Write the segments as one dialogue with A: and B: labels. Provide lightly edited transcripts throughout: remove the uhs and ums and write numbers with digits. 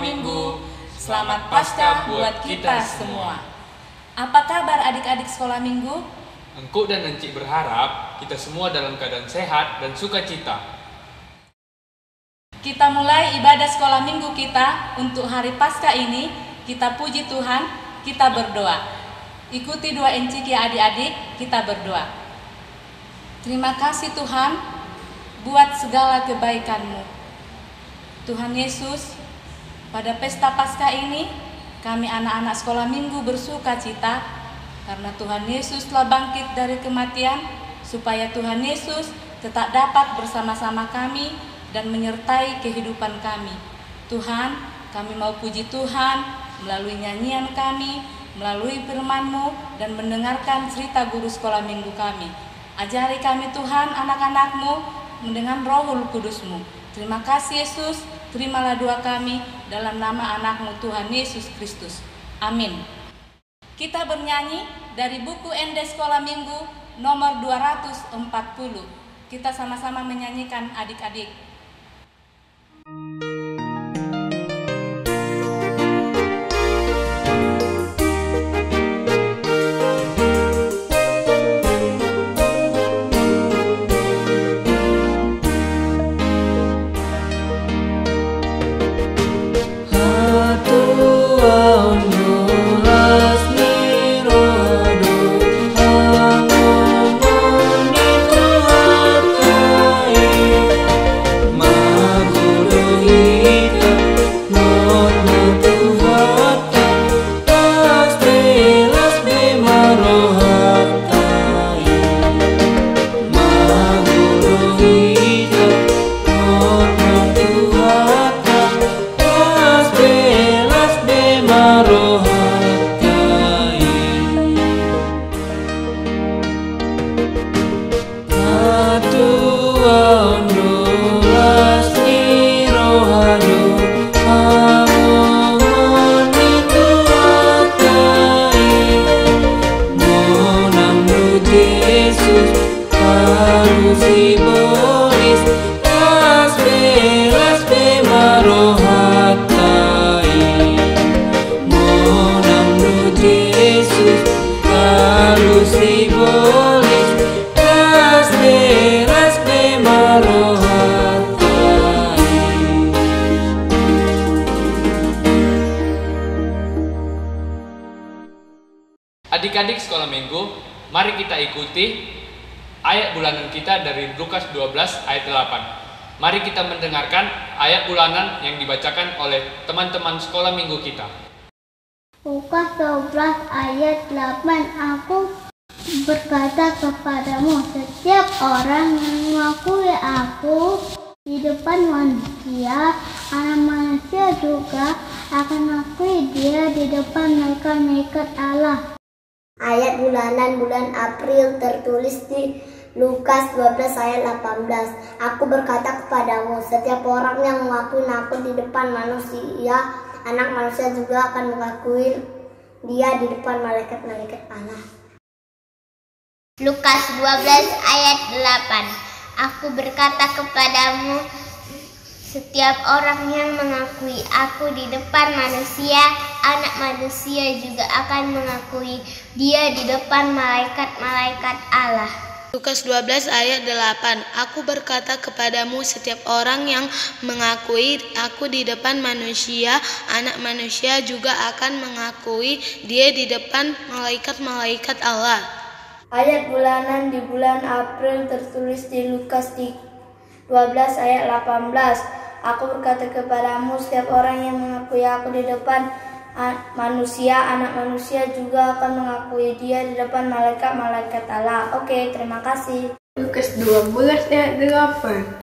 A: Minggu. Selamat Paskah buat kita semua. Apa kabar adik-adik sekolah minggu?
B: Engku dan Encik berharap kita semua dalam keadaan sehat dan sukacita.
A: Kita mulai ibadah sekolah minggu kita untuk hari Paskah ini. Kita puji Tuhan, kita berdoa. Ikuti doa Encik ya adik-adik, kita berdoa. Terima kasih Tuhan buat segala kebaikan-Mu. Tuhan Yesus, pada pesta Paskah ini kami anak-anak sekolah minggu bersuka cita karena Tuhan Yesus telah bangkit dari kematian, supaya Tuhan Yesus tetap dapat bersama-sama kami dan menyertai kehidupan kami. Tuhan, kami mau puji Tuhan melalui nyanyian kami, melalui firman-Mu, dan mendengarkan cerita guru sekolah minggu kami. Ajari kami Tuhan, anak-anak-Mu, dengan Roh Kudus-Mu. Terima kasih Yesus, terimalah doa kami dalam nama anak-Mu Tuhan Yesus Kristus. Amin. Kita bernyanyi dari buku ND Sekolah Minggu nomor 240. Kita sama-sama menyanyikan adik-adik.
B: Adik-adik sekolah minggu, mari kita ikuti ayat bulanan kita dari Lukas 12 ayat 8. Mari kita mendengarkan ayat bulanan yang dibacakan oleh teman-teman sekolah minggu kita.
C: Lukas 12 ayat 8. Aku berkata kepadamu, setiap orang yang mengakui aku di depan manusia, anak manusia juga akan mengakui dia di depan malaikat-malaikat Allah.
D: Ayat bulanan bulan April tertulis di Lukas 12 ayat 18. Aku berkata kepadamu, setiap orang yang mengakui aku di depan manusia, anak manusia juga akan mengakui dia di depan malaikat-malaikat Allah.
C: Lukas 12 ayat 8. Aku berkata kepadamu, setiap orang yang mengakui aku di depan manusia, anak manusia juga akan mengakui dia di depan malaikat-malaikat Allah.
E: Lukas 12 ayat 8. Aku berkata kepadamu, setiap orang yang mengakui aku di depan manusia, anak manusia juga akan mengakui dia di depan malaikat-malaikat Allah.
D: Ayat bulanan di bulan April tertulis di Lukas 12 ayat 18. Aku berkata kepadamu, setiap orang yang mengakui aku di depan manusia, anak manusia juga akan mengakui dia di depan malaikat-malaikat Allah. Oke, terima kasih.
F: Lukas 12 ayat 8.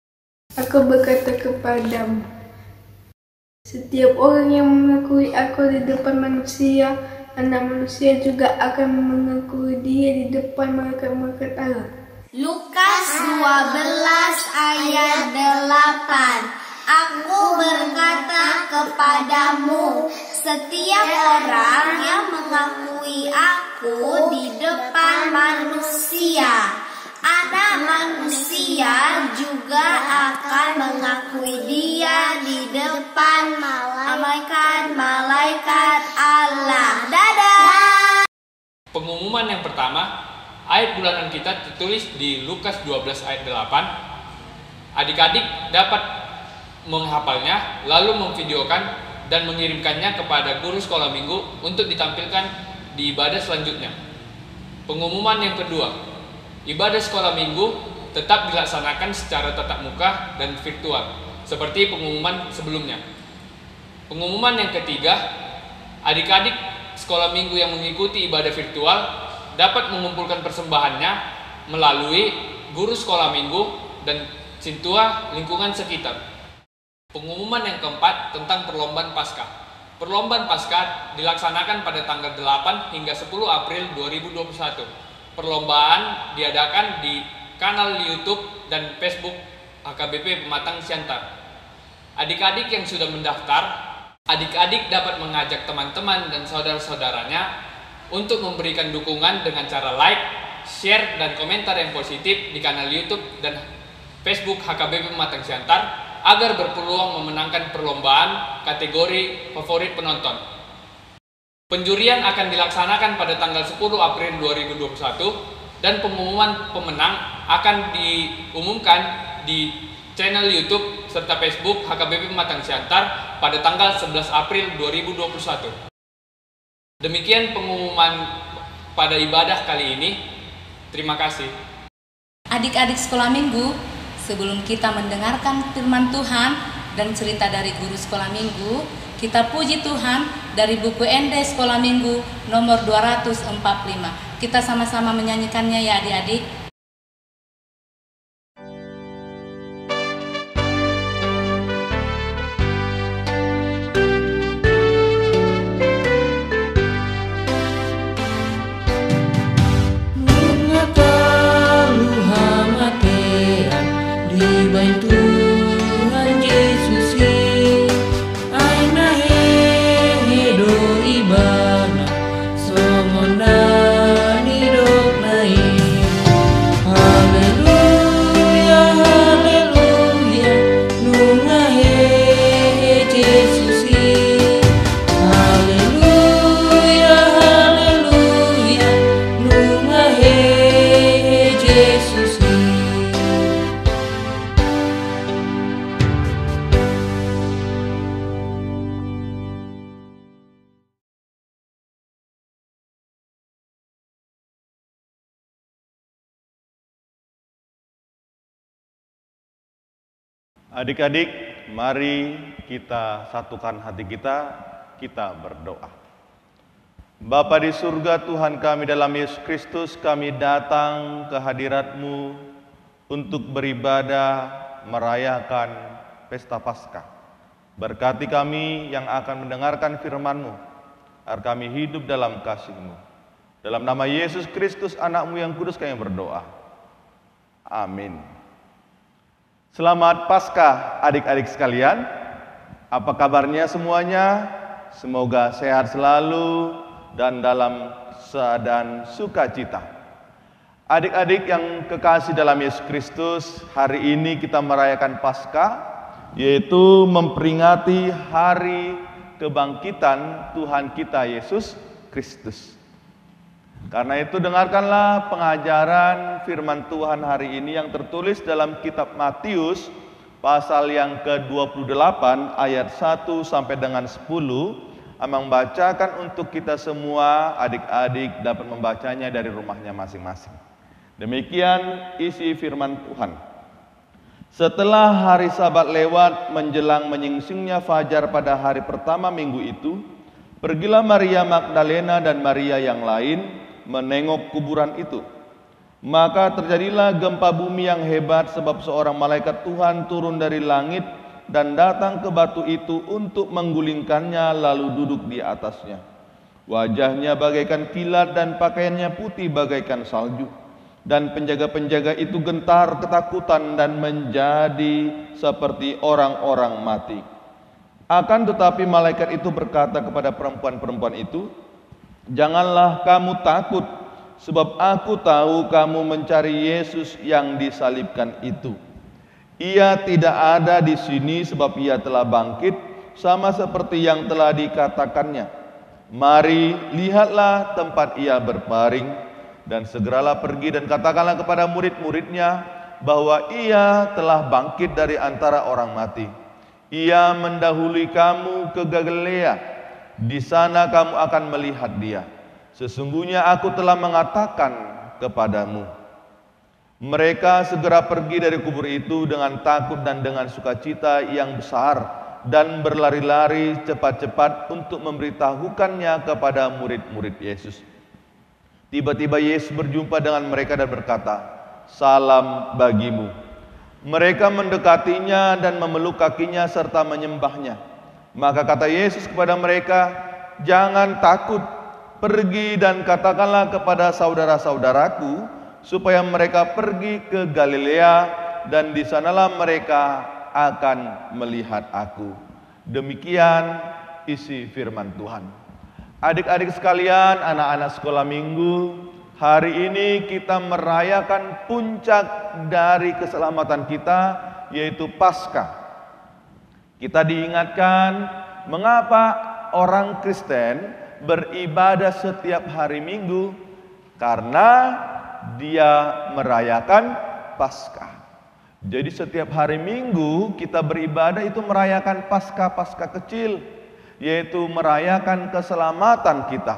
F: Aku berkata kepadamu, setiap orang yang mengakui aku di depan manusia, anak manusia juga akan mengakui dia di depan malaikat-malaikat Allah.
C: Lukas 12 ayat 8. Aku berkata kepadamu, setiap orang yang mengakui aku di depan manusia, anak manusia juga akan mengakui dia di depan malaikat Allah. Dadah.
B: Pengumuman yang pertama, ayat bulanan kita tertulis di Lukas 12 ayat 8. Adik-adik dapat menghafalnya, lalu memvideokan dan mengirimkannya kepada guru sekolah minggu untuk ditampilkan di ibadah selanjutnya. Pengumuman yang kedua, ibadah sekolah minggu tetap dilaksanakan secara tatap muka dan virtual, seperti pengumuman sebelumnya. Pengumuman yang ketiga, adik-adik sekolah minggu yang mengikuti ibadah virtual dapat mengumpulkan persembahannya melalui guru sekolah minggu dan sintua lingkungan sekitar. Pengumuman yang keempat tentang perlombaan Paskah. Perlombaan Paskah dilaksanakan pada tanggal 8 hingga 10 April 2021. Perlombaan diadakan di kanal YouTube dan Facebook HKBP Pematang Siantar. Adik-adik yang sudah mendaftar, adik-adik dapat mengajak teman-teman dan saudara-saudaranya untuk memberikan dukungan dengan cara like, share, dan komentar yang positif di kanal YouTube dan Facebook HKBP Pematang Siantar agar berpeluang memenangkan perlombaan kategori favorit penonton. Penjurian akan dilaksanakan pada tanggal 10 April 2021 dan pengumuman pemenang akan diumumkan di channel YouTube serta Facebook HKBP Pematang Siantar pada tanggal 11 April 2021. Demikian pengumuman pada ibadah kali ini. Terima kasih.
A: Adik-adik sekolah minggu, sebelum kita mendengarkan firman Tuhan dan cerita dari guru sekolah minggu, kita puji Tuhan dari buku ND Sekolah Minggu nomor 245. Kita sama-sama menyanyikannya ya adik-adik.
G: Adik-adik, mari kita satukan hati kita berdoa. Bapa di surga, Tuhan kami dalam Yesus Kristus, kami datang ke hadirat-Mu untuk beribadah, merayakan pesta Paskah. Berkati kami yang akan mendengarkan firman-Mu, agar kami hidup dalam kasih-Mu. Dalam nama Yesus Kristus, anak-Mu yang kudus kami berdoa. Amin. Selamat Paskah adik-adik sekalian. Apa kabarnya semuanya? Semoga sehat selalu dan dalam keadaan sukacita. Adik-adik yang kekasih dalam Yesus Kristus, hari ini kita merayakan Paskah, yaitu memperingati hari kebangkitan Tuhan kita Yesus Kristus. Karena itu dengarkanlah pengajaran firman Tuhan hari ini yang tertulis dalam kitab Matius pasal yang ke-28 ayat 1 sampai dengan 10. Amang bacakan untuk kita semua, adik-adik dapat membacanya dari rumahnya masing-masing. Demikian isi firman Tuhan. Setelah hari Sabat lewat menjelang menyingsingnya fajar pada hari pertama minggu itu, pergilah Maria Magdalena dan Maria yang lain menengok kuburan itu. Maka terjadilah gempa bumi yang hebat sebab seorang malaikat Tuhan turun dari langit dan datang ke batu itu untuk menggulingkannya lalu duduk di atasnya. Wajahnya bagaikan kilat dan pakaiannya putih bagaikan salju. Dan penjaga-penjaga itu gentar ketakutan dan menjadi seperti orang-orang mati. Akan tetapi malaikat itu berkata kepada perempuan-perempuan itu, "Janganlah kamu takut, sebab aku tahu kamu mencari Yesus yang disalibkan itu. Ia tidak ada di sini sebab ia telah bangkit, sama seperti yang telah dikatakannya. Mari, lihatlah tempat ia berbaring, dan segeralah pergi dan katakanlah kepada murid-muridnya bahwa ia telah bangkit dari antara orang mati. Ia mendahului kamu ke Galilea, di sana kamu akan melihat dia. Sesungguhnya aku telah mengatakan kepadamu. Mereka segera pergi dari kubur itu dengan takut dan dengan sukacita yang besar, dan berlari-lari cepat-cepat untuk memberitahukannya kepada murid-murid Yesus. Tiba-tiba Yesus berjumpa dengan mereka dan berkata, "Salam bagimu." Mereka mendekatinya dan memeluk kakinya serta menyembahnya. Maka kata Yesus kepada mereka, "Jangan takut, pergi dan katakanlah kepada saudara-saudaraku supaya mereka pergi ke Galilea, dan di sanalah mereka akan melihat aku." Demikian isi firman Tuhan. Adik-adik sekalian, anak-anak sekolah minggu, hari ini kita merayakan puncak dari keselamatan kita, yaitu Paskah. Kita diingatkan mengapa orang Kristen beribadah setiap hari Minggu, karena dia merayakan Paskah. Jadi setiap hari Minggu kita beribadah itu merayakan Paskah kecil, yaitu merayakan keselamatan kita.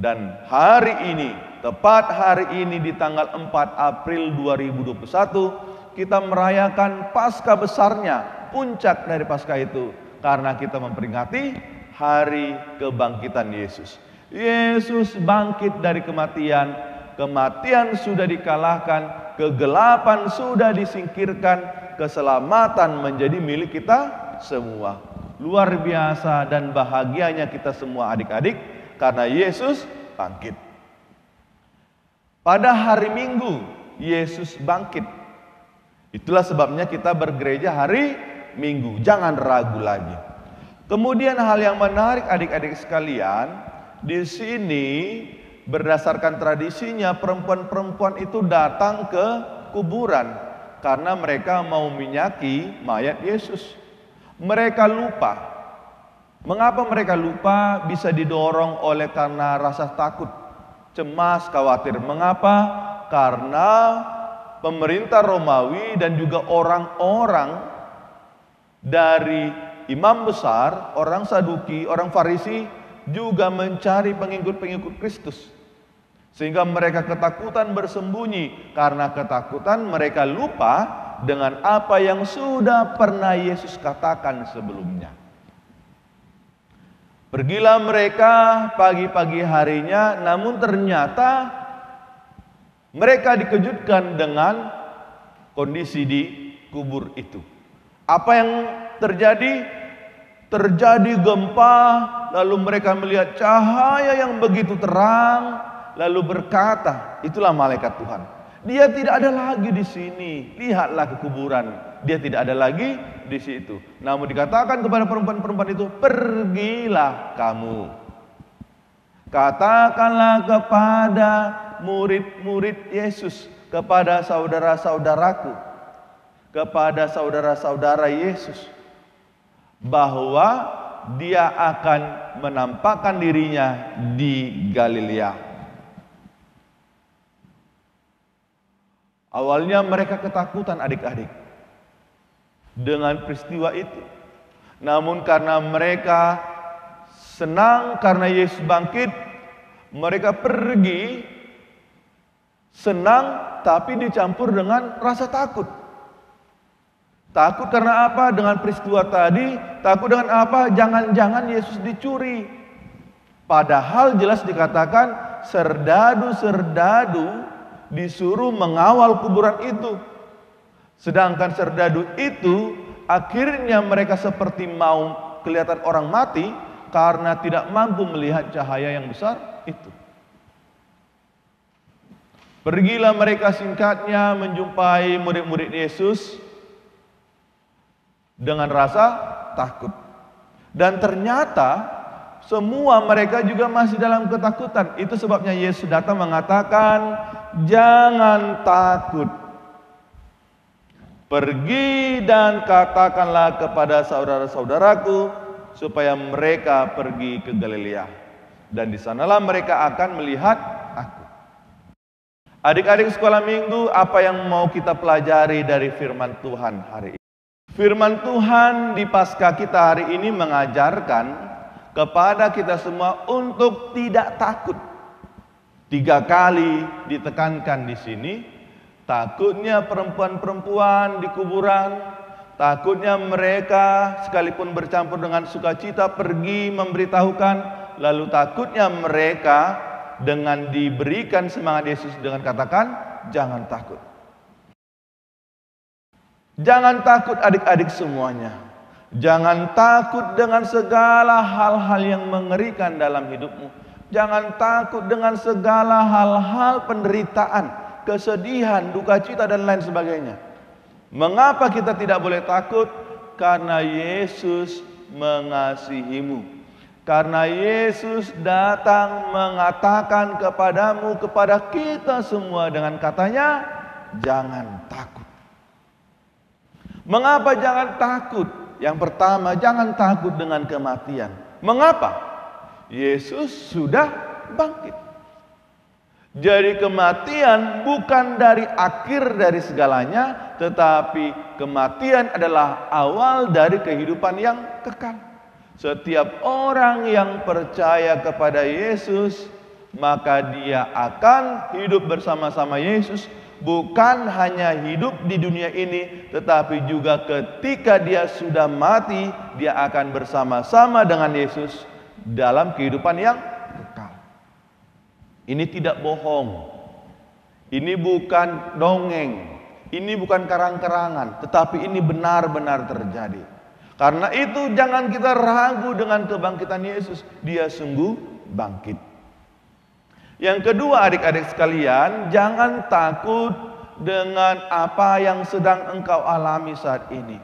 G: Dan hari ini, tepat hari ini di tanggal 4 April 2021, kita merayakan Paskah besarnya, puncak dari Paskah itu, karena kita memperingati hari kebangkitan Yesus. Yesus bangkit dari kematian, kematian sudah dikalahkan, kegelapan sudah disingkirkan, keselamatan menjadi milik kita semua. Luar biasa dan bahagianya kita semua adik-adik, karena Yesus bangkit. Pada hari Minggu Yesus bangkit. Itulah sebabnya kita bergereja hari Minggu. Jangan ragu lagi. Kemudian hal yang menarik adik-adik sekalian, di sini berdasarkan tradisinya perempuan-perempuan itu datang ke kuburan karena mereka mau minyaki mayat Yesus. Mereka lupa. Mengapa mereka lupa? Bisa didorong oleh karena rasa takut, cemas, khawatir. Mengapa? Karena pemerintah Romawi dan juga orang-orang dari imam besar, orang Saduki, orang Farisi juga mencari pengikut-pengikut Kristus. Sehingga mereka ketakutan bersembunyi. Karena ketakutan mereka lupa dengan apa yang sudah pernah Yesus katakan sebelumnya. Pergilah mereka pagi-pagi harinya, namun ternyata mereka dikejutkan dengan kondisi di kubur itu. Apa yang terjadi? Terjadi gempa, lalu mereka melihat cahaya yang begitu terang, lalu berkata, itulah malaikat Tuhan. Dia tidak ada lagi di sini. Lihatlah ke kuburan. Dia tidak ada lagi di situ. Namun dikatakan kepada perempuan-perempuan itu, pergilah kamu. Katakanlah kepada murid-murid Yesus, kepada saudara-saudaraku, kepada saudara-saudara Yesus, bahwa dia akan menampakkan dirinya di Galilea. Awalnya mereka ketakutan adik-adik dengan peristiwa itu. Namun karena mereka senang karena Yesus bangkit, mereka pergi senang tapi dicampur dengan rasa takut. Takut karena apa? Dengan peristiwa tadi. Takut dengan apa? Jangan-jangan Yesus dicuri. Padahal jelas dikatakan serdadu-serdadu disuruh mengawal kuburan itu. Sedangkan serdadu itu akhirnya mereka seperti mau kelihatan orang mati karena tidak mampu melihat cahaya yang besar itu. Pergilah mereka singkatnya menjumpai murid-murid Yesus dengan rasa takut. Dan ternyata semua mereka juga masih dalam ketakutan. Itu sebabnya Yesus datang mengatakan, jangan takut. Pergi dan katakanlah kepada saudara-saudaraku supaya mereka pergi ke Galilea, dan di sanalah mereka akan melihat aku. Adik-adik sekolah minggu, apa yang mau kita pelajari dari firman Tuhan hari ini? Firman Tuhan di Paskah kita hari ini mengajarkan kepada kita semua untuk tidak takut. 3 kali ditekankan di sini. Takutnya perempuan-perempuan di kuburan, takutnya mereka sekalipun bercampur dengan sukacita pergi memberitahukan, lalu takutnya mereka dengan diberikan semangat Yesus dengan katakan, jangan takut. Jangan takut adik-adik semuanya. Jangan takut dengan segala hal-hal yang mengerikan dalam hidupmu. Jangan takut dengan segala hal-hal penderitaan, kesedihan, duka cita dan lain sebagainya. Mengapa kita tidak boleh takut? Karena Yesus mengasihimu. Karena Yesus datang mengatakan kepadamu, kepada kita semua dengan katanya, jangan takut. Mengapa jangan takut? Yang pertama, jangan takut dengan kematian. Mengapa? Yesus sudah bangkit. Jadi kematian bukan dari akhir dari segalanya, tetapi kematian adalah awal dari kehidupan yang kekal. Setiap orang yang percaya kepada Yesus, maka dia akan hidup bersama-sama Yesus. Bukan hanya hidup di dunia ini, tetapi juga ketika dia sudah mati, dia akan bersama-sama dengan Yesus dalam kehidupan yang kekal. Ini tidak bohong. Ini bukan dongeng. Ini bukan karang-karangan, tetapi ini benar-benar terjadi. Karena itu jangan kita ragu dengan kebangkitan Yesus. Dia sungguh bangkit. Yang kedua, adik-adik sekalian, jangan takut dengan apa yang sedang engkau alami saat ini.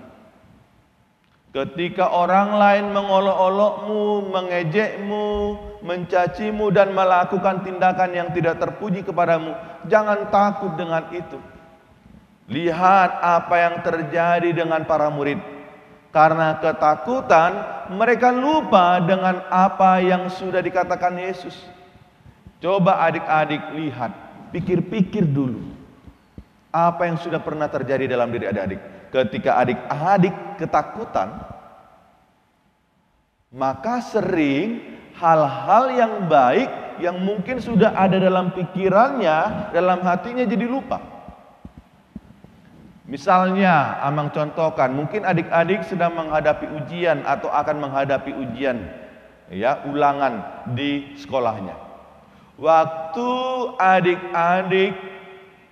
G: Ketika orang lain mengolok-olokmu, mengejekmu, mencacimu dan melakukan tindakan yang tidak terpuji kepadamu, jangan takut dengan itu. Lihat apa yang terjadi dengan para murid. Karena ketakutan, mereka lupa dengan apa yang sudah dikatakan Yesus. Coba adik-adik lihat, pikir-pikir dulu. Apa yang sudah pernah terjadi dalam diri adik-adik. Ketika adik-adik ketakutan, maka sering hal-hal yang baik yang mungkin sudah ada dalam pikirannya, dalam hatinya jadi lupa. Misalnya, Amang contohkan, mungkin adik-adik sedang menghadapi ujian atau akan menghadapi ujian, ya, ulangan di sekolahnya. Waktu adik-adik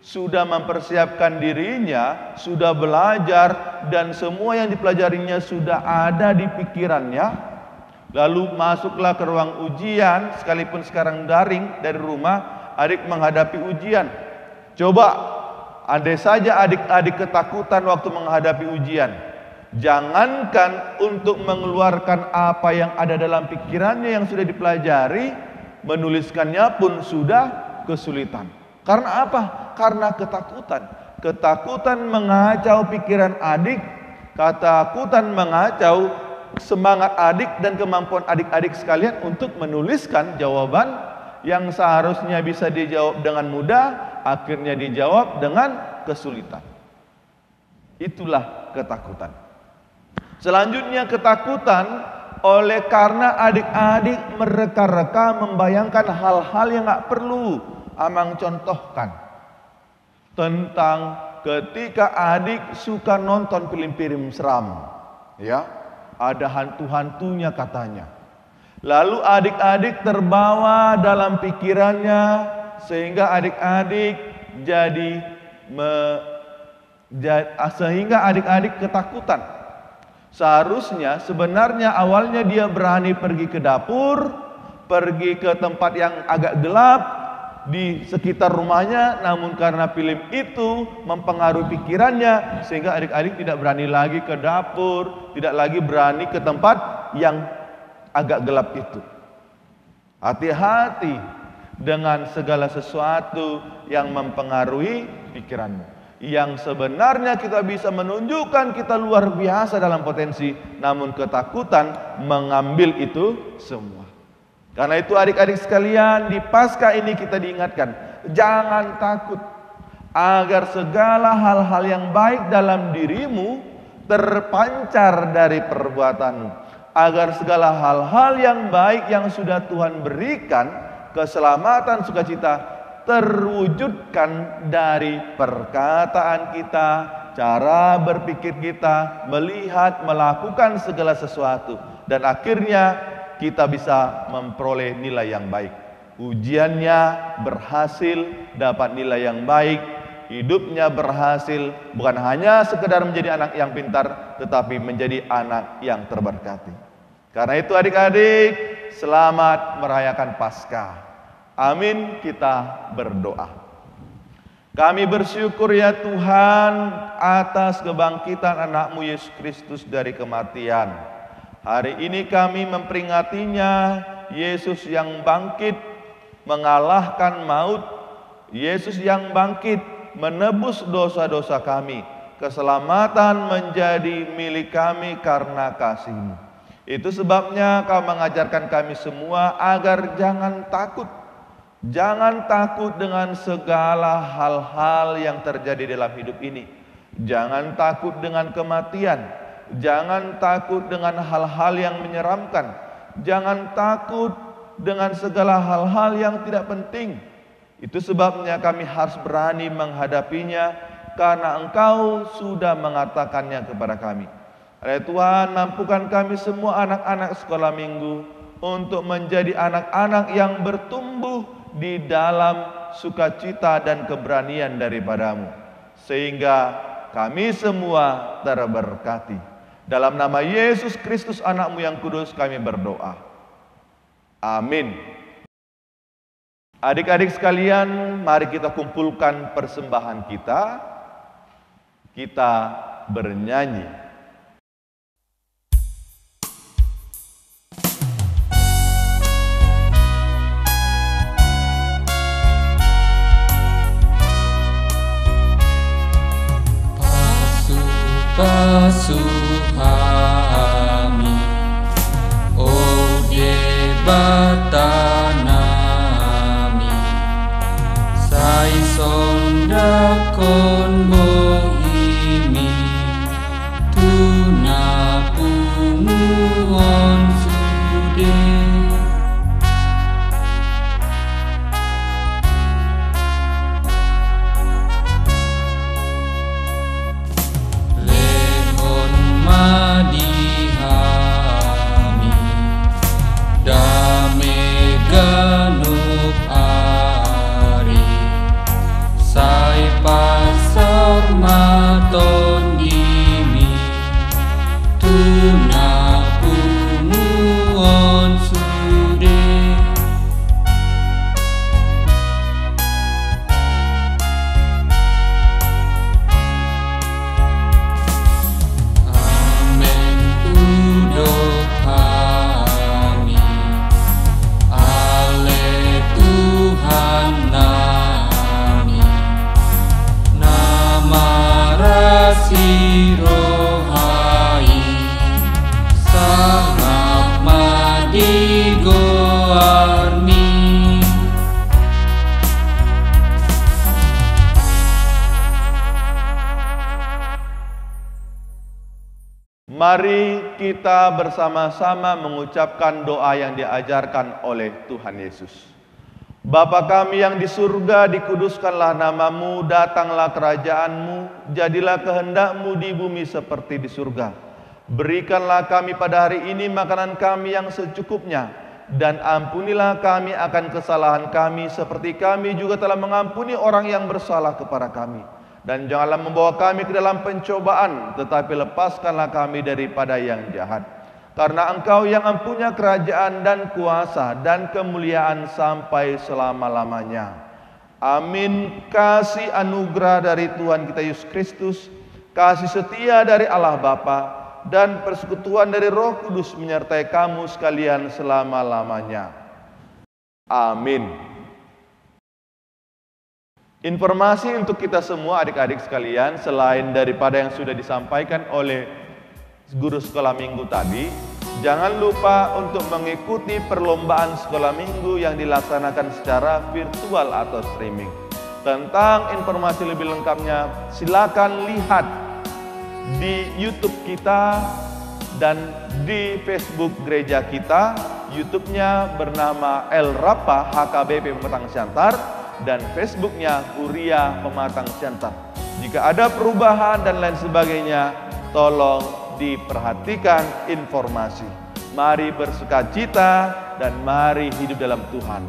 G: sudah mempersiapkan dirinya, sudah belajar, dan semua yang dipelajarinya sudah ada di pikirannya, lalu masuklah ke ruang ujian, sekalipun sekarang daring dari rumah, adik menghadapi ujian. Coba, andai saja adik-adik ketakutan waktu menghadapi ujian, jangankan untuk mengeluarkan apa yang ada dalam pikirannya yang sudah dipelajari, menuliskannya pun sudah kesulitan. Karena apa? Karena ketakutan. Ketakutan mengacau pikiran adik, ketakutan mengacau semangat adik dan kemampuan adik-adik sekalian untuk menuliskan jawaban yang seharusnya bisa dijawab dengan mudah, akhirnya dijawab dengan kesulitan. Itulah ketakutan. Selanjutnya ketakutan oleh karena adik-adik mereka-reka membayangkan hal-hal yang gak perlu. Amang contohkan tentang ketika adik suka nonton film-film seram, ya, ada hantu-hantunya katanya. Lalu adik-adik terbawa dalam pikirannya sehingga adik-adik sehingga adik-adik ketakutan. Seharusnya sebenarnya awalnya dia berani pergi ke dapur, pergi ke tempat yang agak gelap di sekitar rumahnya, namun karena film itu mempengaruhi pikirannya sehingga adik-adik tidak berani lagi ke dapur, tidak lagi berani ke tempat yang agak gelap itu. Hati-hati dengan segala sesuatu yang mempengaruhi pikiranmu, yang sebenarnya kita bisa menunjukkan kita luar biasa dalam potensi, namun ketakutan mengambil itu semua. Karena itu adik-adik sekalian, di Paskah ini kita diingatkan, jangan takut agar segala hal-hal yang baik dalam dirimu terpancar dari perbuatanmu, agar segala hal-hal yang baik yang sudah Tuhan berikan, keselamatan, sukacita, terwujudkan dari perkataan kita, cara berpikir kita, melihat, melakukan segala sesuatu, dan akhirnya kita bisa memperoleh nilai yang baik. Ujiannya berhasil, dapat nilai yang baik, hidupnya berhasil, bukan hanya sekedar menjadi anak yang pintar, tetapi menjadi anak yang terberkati. Karena itu adik-adik, selamat merayakan Paskah. Amin, kita berdoa. Kami bersyukur ya Tuhan atas kebangkitan anak-Mu Yesus Kristus dari kematian. Hari ini kami memperingatinya, Yesus yang bangkit mengalahkan maut, Yesus yang bangkit menebus dosa-dosa kami. Keselamatan menjadi milik kami karena kasih-Mu. Itu sebabnya Kau mengajarkan kami semua agar jangan takut. Jangan takut dengan segala hal-hal yang terjadi dalam hidup ini. Jangan takut dengan kematian. Jangan takut dengan hal-hal yang menyeramkan. Jangan takut dengan segala hal-hal yang tidak penting. Itu sebabnya kami harus berani menghadapinya, karena Engkau sudah mengatakannya kepada kami. Oleh Tuhan, mampukan kami semua anak-anak sekolah minggu untuk menjadi anak-anak yang bertumbuh di dalam sukacita dan keberanian daripada-Mu, sehingga kami semua terberkati. Dalam nama Yesus Kristus anak-Mu yang kudus kami berdoa. Amin. Adik-adik sekalian, mari kita kumpulkan persembahan kita. Kita bernyanyi.
H: Pasuhami ode batanami sai sondakon bohimi tunapumuon sude. Madihami dame ganuk ari sai pasar maton gimi tunapumuon sude. Sirohai sangat madigoarmi.
G: Mari kita bersama-sama mengucapkan doa yang diajarkan oleh Tuhan Yesus. Bapa kami yang di surga, dikuduskanlah nama-Mu, datanglah kerajaan-Mu, jadilah kehendak-Mu di bumi seperti di surga. Berikanlah kami pada hari ini makanan kami yang secukupnya, dan ampunilah kami akan kesalahan kami seperti kami juga telah mengampuni orang yang bersalah kepada kami. Dan janganlah membawa kami ke dalam pencobaan, tetapi lepaskanlah kami daripada yang jahat. Karena Engkau yang mempunyai kerajaan dan kuasa dan kemuliaan sampai selama-lamanya. Amin. Kasih anugerah dari Tuhan kita Yesus Kristus, kasih setia dari Allah Bapa, dan persekutuan dari Roh Kudus menyertai kamu sekalian selama-lamanya. Amin. Informasi untuk kita semua adik-adik sekalian, selain daripada yang sudah disampaikan oleh guru sekolah minggu tadi, jangan lupa untuk mengikuti perlombaan sekolah minggu yang dilaksanakan secara virtual atau streaming. Tentang informasi lebih lengkapnya, silakan lihat di YouTube kita dan di Facebook gereja kita. YouTube-nya bernama El Rapa HKBP Pematang Siantar dan Facebook-nya Huria Pematang Siantar. Jika ada perubahan dan lain sebagainya, tolong diperhatikan informasi. Mari bersukacita dan mari hidup dalam Tuhan.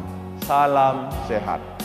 G: Salam sehat.